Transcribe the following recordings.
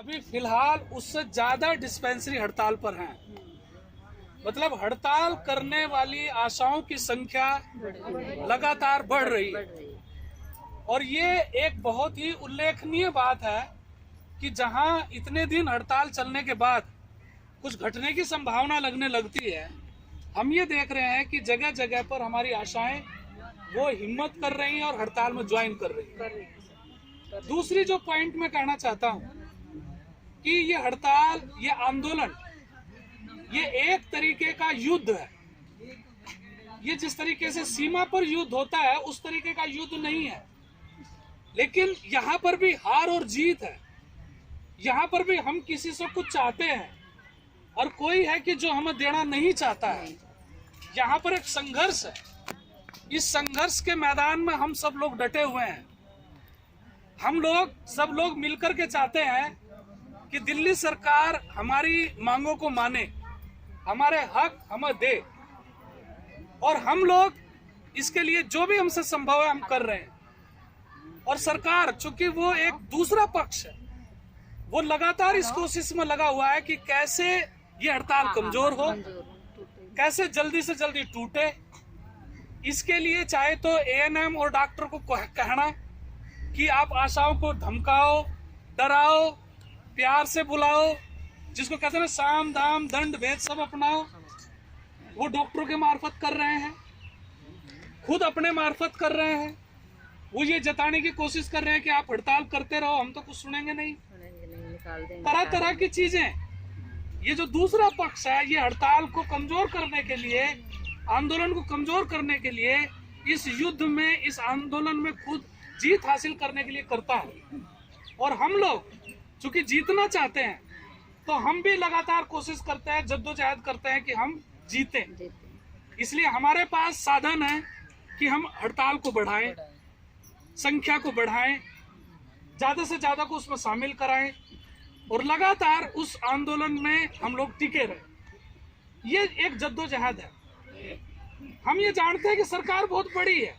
अभी फिलहाल उससे ज्यादा डिस्पेंसरी हड़ताल पर हैं। मतलब हड़ताल करने वाली आशाओं की संख्या लगातार बढ़ रही है। और ये एक बहुत ही उल्लेखनीय बात है कि जहां इतने दिन हड़ताल चलने के बाद कुछ घटने की संभावना लगने लगती है, हम ये देख रहे हैं कि जगह जगह पर हमारी आशाएं वो हिम्मत कर रही हैं और हड़ताल में ज्वाइन कर रही हैं। दूसरी जो पॉइंट मैं कहना चाहता हूं कि ये हड़ताल, ये आंदोलन, ये एक तरीके का युद्ध है। ये जिस तरीके से सीमा पर युद्ध होता है उस तरीके का युद्ध नहीं है, लेकिन यहाँ पर भी हार और जीत है। यहाँ पर भी हम किसी से कुछ चाहते हैं और कोई है कि जो हमें देना नहीं चाहता है। यहाँ पर एक संघर्ष है। इस संघर्ष के मैदान में हम सब लोग डटे हुए हैं। हम लोग सब लोग मिलकर के चाहते हैं कि दिल्ली सरकार हमारी मांगों को माने, हमारे हक हमें दे, और हम लोग इसके लिए जो भी हमसे संभव है हम कर रहे हैं। और सरकार, चूंकि वो एक दूसरा पक्ष है, वो लगातार इस कोशिश में लगा हुआ है कि कैसे ये हड़ताल कमजोर हो, कैसे जल्दी से जल्दी टूटे। इसके लिए चाहे तो एएनएम और डॉक्टर को कहना कि आप आशाओं को धमकाओ, डराओ, प्यार से बुलाओ, जिसको कहते हैं ना साम दाम दंड भेद सब अपनाओ, वो डॉक्टरों के मार्फत कर रहे हैं, खुद अपने मार्फत कर रहे हैं। वो ये जताने की कोशिश कर रहे हैं कि आप हड़ताल करते रहो, हम तो कुछ सुनेंगे नहीं। तरह तरह की चीजें। ये जो दूसरा पक्ष है ये हड़ताल को कमजोर करने के लिए, आंदोलन को कमजोर करने के लिए, इस युद्ध में, इस आंदोलन में खुद जीत हासिल करने के लिए करता है। और हम लोग चूंकि जीतना चाहते हैं तो हम भी लगातार कोशिश करते हैं, जद्दोजहद करते हैं कि हम जीतें। इसलिए हमारे पास साधन है कि हम हड़ताल को बढ़ाएं, संख्या को बढ़ाएं, ज्यादा से ज्यादा को उसमें शामिल कराएं और लगातार उस आंदोलन में हम लोग टिके रहे। ये एक जद्दोजहद है। हम ये जानते हैं कि सरकार बहुत बड़ी है,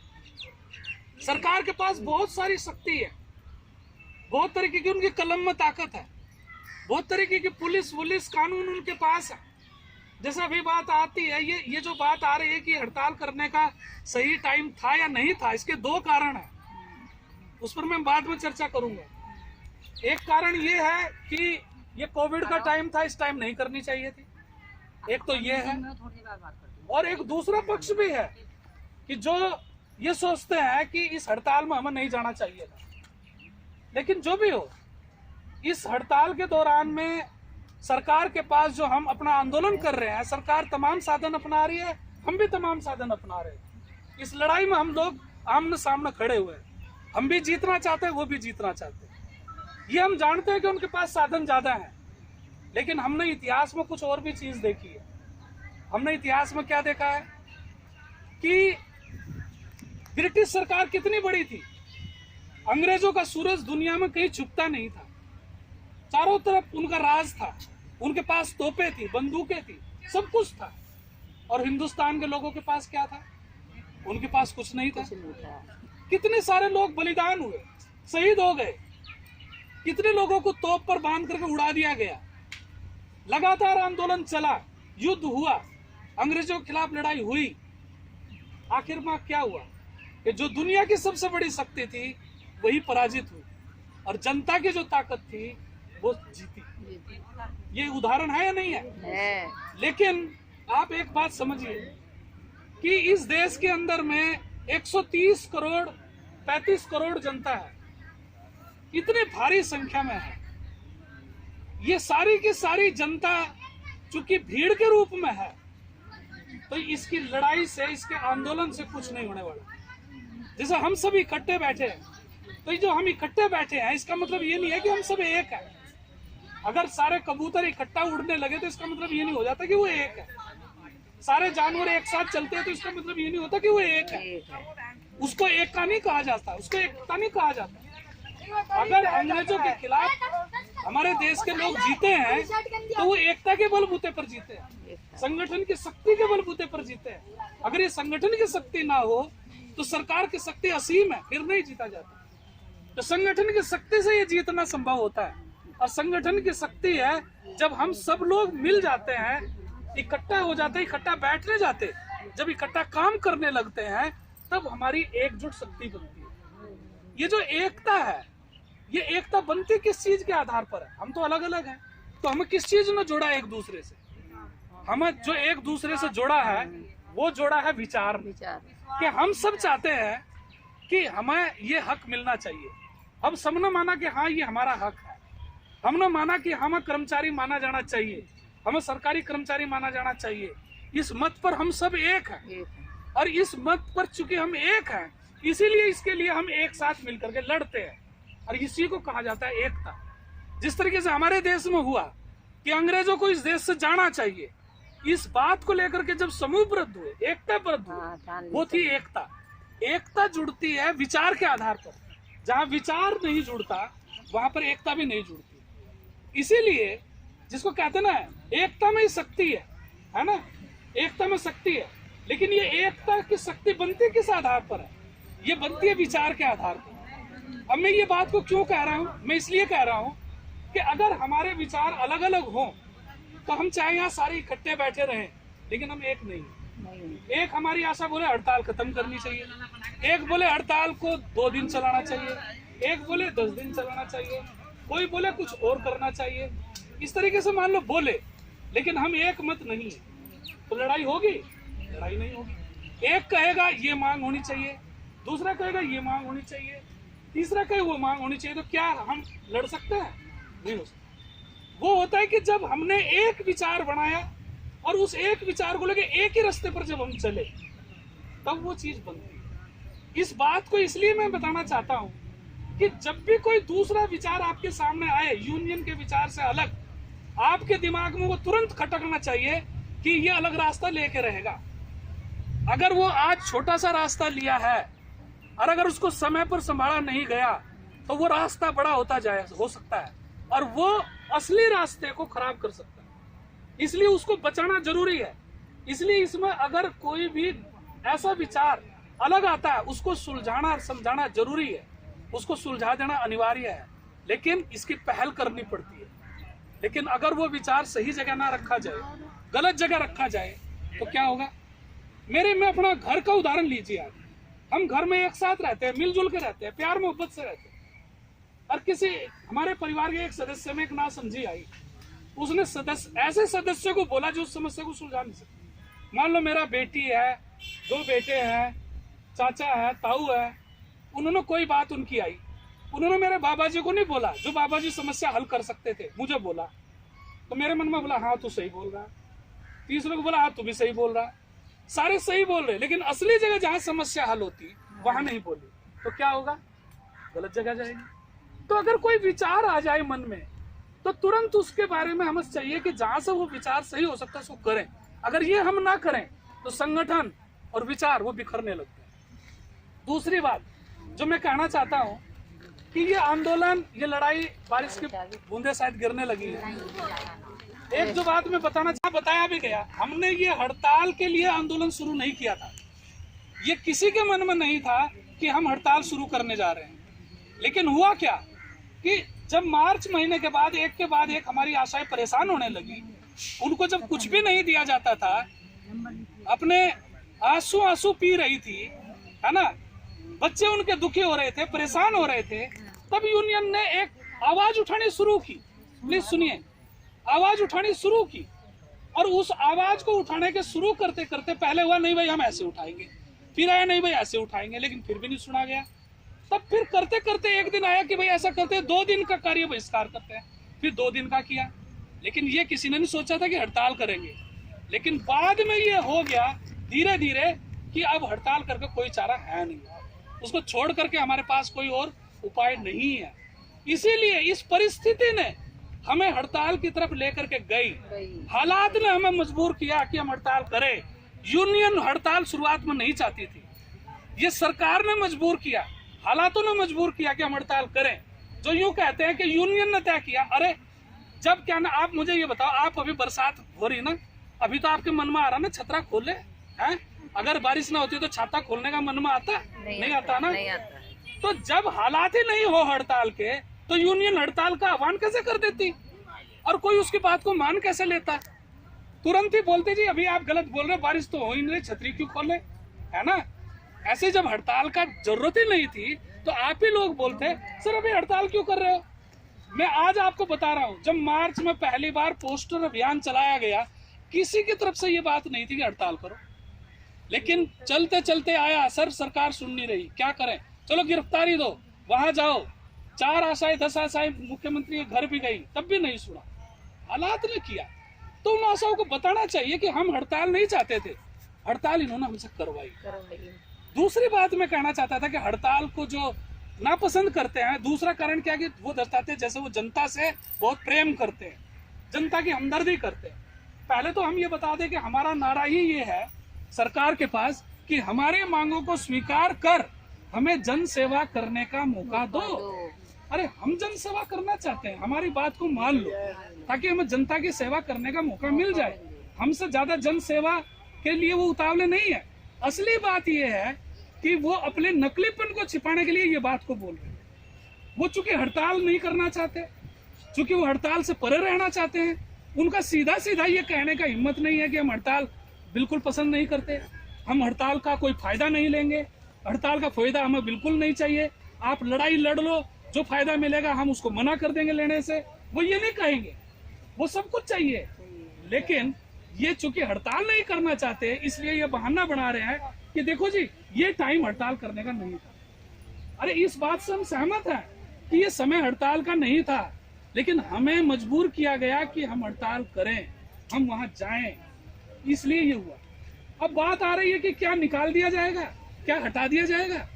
सरकार के पास बहुत सारी शक्ति है, बहुत तरीके की उनकी कलम में ताकत है, बहुत तरीके की पुलिस कानून उनके पास है। जैसे अभी बात आती है, ये जो बात आ रही है कि हड़ताल करने का सही टाइम था या नहीं था, इसके दो कारण है, उस पर मैं बाद में चर्चा करूंगा। एक कारण ये है कि ये कोविड का टाइम था, इस टाइम नहीं करनी चाहिए थी, एक तो ये है। और एक दूसरा पक्ष भी है कि जो ये सोचते हैं कि इस हड़ताल में हमें नहीं जाना चाहिए था। लेकिन जो भी हो, इस हड़ताल के दौरान में सरकार के पास जो हम अपना आंदोलन कर रहे हैं, सरकार तमाम साधन अपना रही है, हम भी तमाम साधन अपना रहे हैं। इस लड़ाई में हम लोग आमने सामने खड़े हुए हैं। हम भी जीतना चाहते हैं, वो भी जीतना चाहते हैं। ये हम जानते हैं कि उनके पास साधन ज्यादा हैं, लेकिन हमने इतिहास में कुछ और भी चीज देखी है। हमने इतिहास में क्या देखा है कि ब्रिटिश सरकार कितनी बड़ी थी। अंग्रेजों का सूरज दुनिया में कहीं छुपता नहीं था, चारों तरफ उनका राज था, उनके पास तोपें थी, बंदूकें थी, सब कुछ था। और हिंदुस्तान के लोगों के पास क्या था? उनके पास कुछ नहीं था। कितने सारे लोग बलिदान हुए, शहीद हो गए, कितने लोगों को तोप पर बांध करके उड़ा दिया गया। लगातार आंदोलन चला, युद्ध हुआ, अंग्रेजों के खिलाफ लड़ाई हुई। आखिर में क्या हुआ कि जो दुनिया की सबसे बड़ी शक्ति थी वही पराजित हुई और जनता की जो ताकत थी वो जीती। ये उदाहरण है या नहीं है? लेकिन आप एक बात समझिए कि इस देश के अंदर में 130 करोड़ 35 करोड़ जनता है, इतने भारी संख्या में है। ये सारी की सारी जनता चूंकि भीड़ के रूप में है, तो इसकी लड़ाई से, इसके आंदोलन से कुछ नहीं होने वाला। जैसे हम सब इकट्ठे बैठे हैं, तो ये जो हम इकट्ठे बैठे हैं इसका मतलब ये नहीं है कि हम सब एक हैं। अगर सारे कबूतर इकट्ठा उड़ने लगे तो इसका मतलब ये नहीं हो जाता कि वो एक है। सारे जानवर एक साथ चलते हैं तो इसका मतलब ये नहीं होता कि वो एक है। उसको एक का नहीं कहा जाता, उसको एकता नहीं कहा जाता। अगर अंग्रेजों के खिलाफ हमारे देश के लोग जीते हैं तो वो एकता के बलबूते पर जीते हैं, संगठन की शक्ति के बलबूते पर जीते हैं। अगर ये संगठन की शक्ति ना हो तो सरकार की शक्ति असीम है, फिर नहीं जीता जाता। तो संगठन की शक्ति से ये जीतना संभव होता है। और संगठन की शक्ति है जब हम सब लोग मिल जाते हैं, इकट्ठा हो जाते हैं, इकट्ठा बैठने जाते, जब इकट्ठा काम करने लगते हैं, तब हमारी एकजुट शक्ति बनती है। ये जो एकता है, ये एकता बनती किस चीज के आधार पर है? हम तो अलग अलग हैं, तो हमें किस चीज ने जोड़ा एक दूसरे से? हमें जो एक दूसरे से जोड़ा है वो जोड़ा है विचार में, कि हम सब चाहते हैं कि हमें ये हक मिलना चाहिए। हम सबने माना कि हाँ ये हमारा हक है, हमने माना कि हमें कर्मचारी माना जाना चाहिए, हमें सरकारी कर्मचारी माना जाना चाहिए। इस मत पर हम सब एक हैं, और इस मत पर चूंकि हम एक हैं, इसीलिए इसके लिए हम एक साथ मिलकर के लड़ते हैं, और इसी को कहा जाता है एकता। जिस तरीके से हमारे देश में हुआ कि अंग्रेजों को इस देश से जाना चाहिए, इस बात को लेकर के जब समूहबद्ध हुए, एकताबद्ध हुए, वो थी एकता। एकता जुड़ती है विचार के आधार पर, जहाँ विचार नहीं जुड़ता वहां पर एकता भी नहीं जुड़ती। इसीलिए जिसको कहते ना, एकता में ही शक्ति है ना, एकता में शक्ति है। लेकिन ये एकता की शक्ति बनती किस आधार पर है? ये बनती है विचार के आधार पर। अब मैं ये बात को क्यों कह रहा हूँ? मैं इसलिए कह रहा हूँ कि अगर हमारे विचार अलग अलग हों तो हम चाहे यहाँ सारे इकट्ठे बैठे रहें, लेकिन हम एक नहीं। एक हमारी आशा बोले हड़ताल खत्म करनी चाहिए, एक बोले हड़ताल को 2 दिन चलाना चाहिए, एक बोले 10 दिन चलाना चाहिए, कोई बोले कुछ और करना चाहिए। इस तरीके से मान लो बोले, लेकिन हम एक मत नहीं है, तो लड़ाई होगी? लड़ाई नहीं होगी। एक कहेगा ये मांग होनी चाहिए, दूसरा कहेगा ये मांग होनी चाहिए, तीसरा कहे वो मांग होनी चाहिए, तो क्या हम लड़ सकते हैं? नहीं हो सकता। वो होता है कि जब हमने एक विचार बनाया और उस एक विचार को लेके एक ही रास्ते पर जब हम चले, तब वो चीज बनती है। इस बात को इसलिए मैं बताना चाहता हूं कि जब भी कोई दूसरा विचार आपके सामने आए यूनियन के विचार से अलग, आपके दिमाग में वो तुरंत खटकना चाहिए कि ये अलग रास्ता लेके रहेगा। अगर वो आज छोटा सा रास्ता लिया है और अगर उसको समय पर संभाला नहीं गया, तो वो रास्ता बड़ा होता जाए हो सकता है, और वो असली रास्ते को खराब कर सकता है। इसलिए उसको बचाना जरूरी है। इसलिए इसमें अगर कोई भी ऐसा विचार अलग आता है, उसको सुलझाना और समझाना जरूरी है, उसको सुलझा देना अनिवार्य है, लेकिन इसकी पहल करनी पड़ती है। लेकिन अगर वो विचार सही जगह ना रखा जाए, गलत जगह रखा जाए, तो क्या होगा? में अपना घर का उदाहरण लीजिए आप। हम घर में एक साथ रहते हैं, मिलजुल के रहते हैं, प्यार मोहब्बत से रहते हैं, और किसी हमारे परिवार के एक सदस्य में एक नासमझी आई, उसने ऐसे सदस्य को बोला जो उस समस्या को सुलझा नहीं सकते। मान लो मेरा बेटी है, 2 बेटे हैं, चाचा है, ताऊ है, उन्होंने कोई बात उनकी आई, उन्होंने मेरे बाबा जी को नहीं बोला, जो बाबा जी समस्या हल कर सकते थे, मुझे बोला। तो मेरे मन में बोला हाँ तू सही बोल रहा, तीसरे को बोला हाँ तू भी सही बोल रहा, सारे सही बोल रहे, लेकिन असली जगह जहाँ समस्या हल होती वहां नहीं बोली, तो क्या होगा? गलत जगह जाएगी। तो अगर कोई विचार आ जाए मन में, तो तुरंत उसके बारे में हमें चाहिए कि जहां से वो विचार सही हो सकता है उसको करें। अगर ये हम ना करें तो संगठन और विचार वो बिखरने लगते हैं। दूसरी बात जो मैं कहना चाहता हूँ कि ये आंदोलन, ये लड़ाई, बारिश की बूंदे शायद गिरने लगी है। एक जो बात मैं बताया भी गया, हमने ये हड़ताल के लिए आंदोलन शुरू नहीं किया था। ये किसी के मन में नहीं था कि हम हड़ताल शुरू करने जा रहे हैं। लेकिन हुआ क्या कि जब मार्च महीने के बाद एक हमारी आशाएं परेशान होने लगी, उनको जब कुछ भी नहीं दिया जाता था, अपने आंसू पी रही थी, है ना, बच्चे उनके दुखी हो रहे थे, परेशान हो रहे थे, तब यूनियन ने एक आवाज उठानी शुरू की। प्लीज सुनिए, आवाज उठानी शुरू की। और उस आवाज को उठाने के शुरू करते करते पहले हुआ नहीं भाई हम ऐसे उठाएंगे, फिर आया नहीं भाई ऐसे उठाएंगे, लेकिन फिर भी नहीं सुना गया। तब फिर करते करते एक दिन आया कि भाई ऐसा करते हैं, 2 दिन का कार्य बहिष्कार करते हैं, फिर 2 दिन का किया। लेकिन ये किसी ने नहीं सोचा था कि हड़ताल करेंगे। लेकिन बाद में ये हो गया धीरे धीरे कि अब हड़ताल करके कोई चारा है नहीं, उसको छोड़ करके हमारे पास कोई और उपाय नहीं है। इसीलिए इस परिस्थिति ने हमें हड़ताल की तरफ लेकर के गई। हालात ने हमें मजबूर किया कि हम हड़ताल करें। यूनियन हड़ताल शुरुआत में नहीं चाहती थी, ये सरकार ने मजबूर किया, हालातों ने मजबूर किया कि हम हड़ताल करें। जो यूं कहते हैं कि यूनियन ने तय किया। अरे जब क्या ना, आप मुझे ये बताओ, आप अभी बरसात हो रही ना, अभी तो आपके मन में आ रहा ना छतरा खोले हैं? अगर बारिश ना होती तो छाता खोलने का मन में आता? नहीं आता ना। तो जब हालात ही नहीं हो हड़ताल के, तो यूनियन हड़ताल का आह्वान कैसे कर देती और कोई उसकी बात को मान कैसे लेता? तुरंत ही बोलते जी अभी आप गलत बोल रहे, बारिश तो हो ही नहीं, छतरी क्यों खोले, है ना? ऐसे जब हड़ताल का जरूरत ही नहीं थी तो आप ही लोग बोलते सर अभी हड़ताल क्यों कर रहे हो। मैं आज आपको बता रहा हूं, जब मार्च में पहली बार पोस्टर अभियान चलाया गया, किसी की तरफ से ये बात नहीं थी कि हड़ताल करो, लेकिन चलते चलते आया सर, सरकार सुन नहीं रही, क्या करें, चलो गिरफ्तारी दो, वहां जाओ। 4 आशाएं 10 आशाएं मुख्यमंत्री के घर भी गई, तब भी नहीं सुना, हालात ने किया। तो उन आशाओं को बताना चाहिए कि हम हड़ताल नहीं चाहते थे, हड़ताल इन्होंने हमसे करवाई। दूसरी बात मैं कहना चाहता था कि हड़ताल को जो नापसंद करते हैं, दूसरा कारण क्या कि वो दर्शाते हैं जैसे वो जनता से बहुत प्रेम करते हैं, जनता की हमदर्दी करते हैं। पहले तो हम ये बता दें कि हमारा नारा ही ये है सरकार के पास कि हमारे मांगों को स्वीकार कर हमें जन सेवा करने का मौका दो। अरे हम जन सेवा करना चाहते हैं, हमारी बात को मान लो ताकि हमें जनता की सेवा करने का मौका मिल जाए। हमसे ज्यादा जन सेवा के लिए वो उतावले नहीं है। असली बात ये है कि वो अपने नकलीपन को छिपाने के लिए ये बात को बोल रहे हैं। वो चूंकि हड़ताल नहीं करना चाहते, चूंकि वो हड़ताल से परे रहना चाहते हैं, उनका सीधा सीधा ये कहने का हिम्मत नहीं है कि हम हड़ताल बिल्कुल पसंद नहीं करते, हम हड़ताल का कोई फायदा नहीं लेंगे, हड़ताल का फायदा हमें बिल्कुल नहीं चाहिए, आप लड़ाई लड़ लो, जो फायदा मिलेगा हम उसको मना कर देंगे लेने से। वो ये नहीं कहेंगे, वो सब कुछ चाहिए, लेकिन ये चूंकि हड़ताल नहीं करना चाहते इसलिए ये बहाना बना रहे हैं कि देखो जी ये टाइम हड़ताल करने का नहीं था। अरे इस बात से हम सहमत हैं कि ये समय हड़ताल का नहीं था, लेकिन हमें मजबूर किया गया कि हम हड़ताल करें, हम वहां जाएं, इसलिए ये हुआ। अब बात आ रही है कि क्या निकाल दिया जाएगा, क्या हटा दिया जाएगा।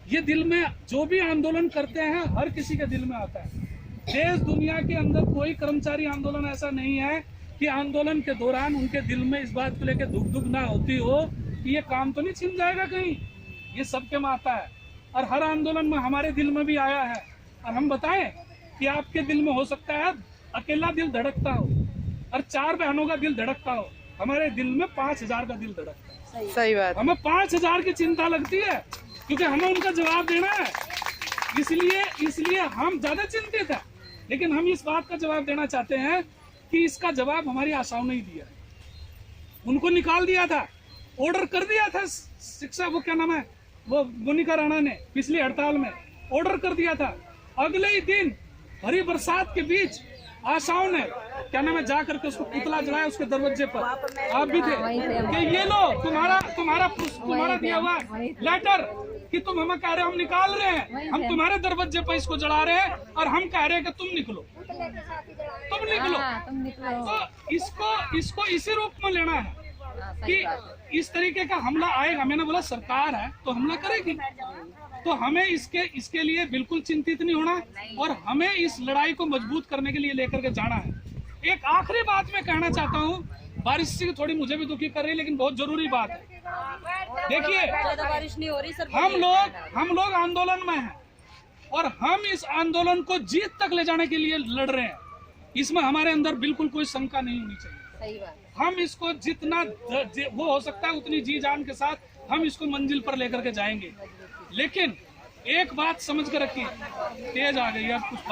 ये दिल में जो भी आंदोलन करते हैं हर किसी के दिल में आता है। देश दुनिया के अंदर कोई कर्मचारी आंदोलन ऐसा नहीं है कि आंदोलन के दौरान उनके दिल में इस बात को लेकर दुख दुख ना होती हो कि ये काम तो नहीं छिन जाएगा कहीं। ये सबके में आता है और हर आंदोलन में हमारे दिल में भी आया है। और हम बताएं कि आपके दिल में हो सकता है अकेला दिल धड़कता हो और 4 बहनों का दिल धड़कता हो, हमारे दिल में 5000 का दिल धड़कता है। सही बात। हमें 5000 की चिंता लगती है क्योंकि हमें उनका जवाब देना है, इसलिए हम ज्यादा चिंतित हैं। लेकिन हम इस बात का जवाब देना चाहते हैं कि इसका जवाब हमारी आशाओं ने ही दिया। उनको निकाल दिया था, ऑर्डर कर दिया था शिक्षा, वो क्या नाम है, वो मोनिका राणा ने पिछली हड़ताल में ऑर्डर कर दिया था। अगले ही दिन भरी बरसात के बीच आशाओं ने क्या नाम है जा करके उसको पुतला जलाया उसके दरवाजे पर, आप भी थे कि ये लो तुम्हारा दिया हुआ लेटर कि तुम हमें कह रहे हो हम निकाल रहे हैं, हम तुम्हारे दरवाजे पर इसको जला रहे हैं और हम कह रहे हैं कि तुम निकलो। तो इसको इसी रूप में लेना है कि इस तरीके का हमला आएगा। मैंने बोला सरकार है तो हमला करेगी, तो हमें इसके लिए बिल्कुल चिंतित नहीं होना और हमें इस लड़ाई को मजबूत करने के लिए लेकर के जाना है। एक आखिरी बात मैं कहना चाहता हूँ, बारिश से थोड़ी मुझे भी दुखी कर रही है लेकिन बहुत जरूरी बात है। देखिए बारिश नहीं हो रही सर, हम लोग आंदोलन में हैं और हम इस आंदोलन को जीत तक ले जाने के लिए लड़ रहे हैं। इसमें हमारे अंदर बिल्कुल कोई शंका नहीं होनी चाहिए। सही बात। हम इसको जितना वो हो सकता है उतनी जी जान के साथ हम इसको मंजिल पर लेकर के जाएंगे। लेकिन एक बात समझ कर रखिए, तेज आ गई है कुछ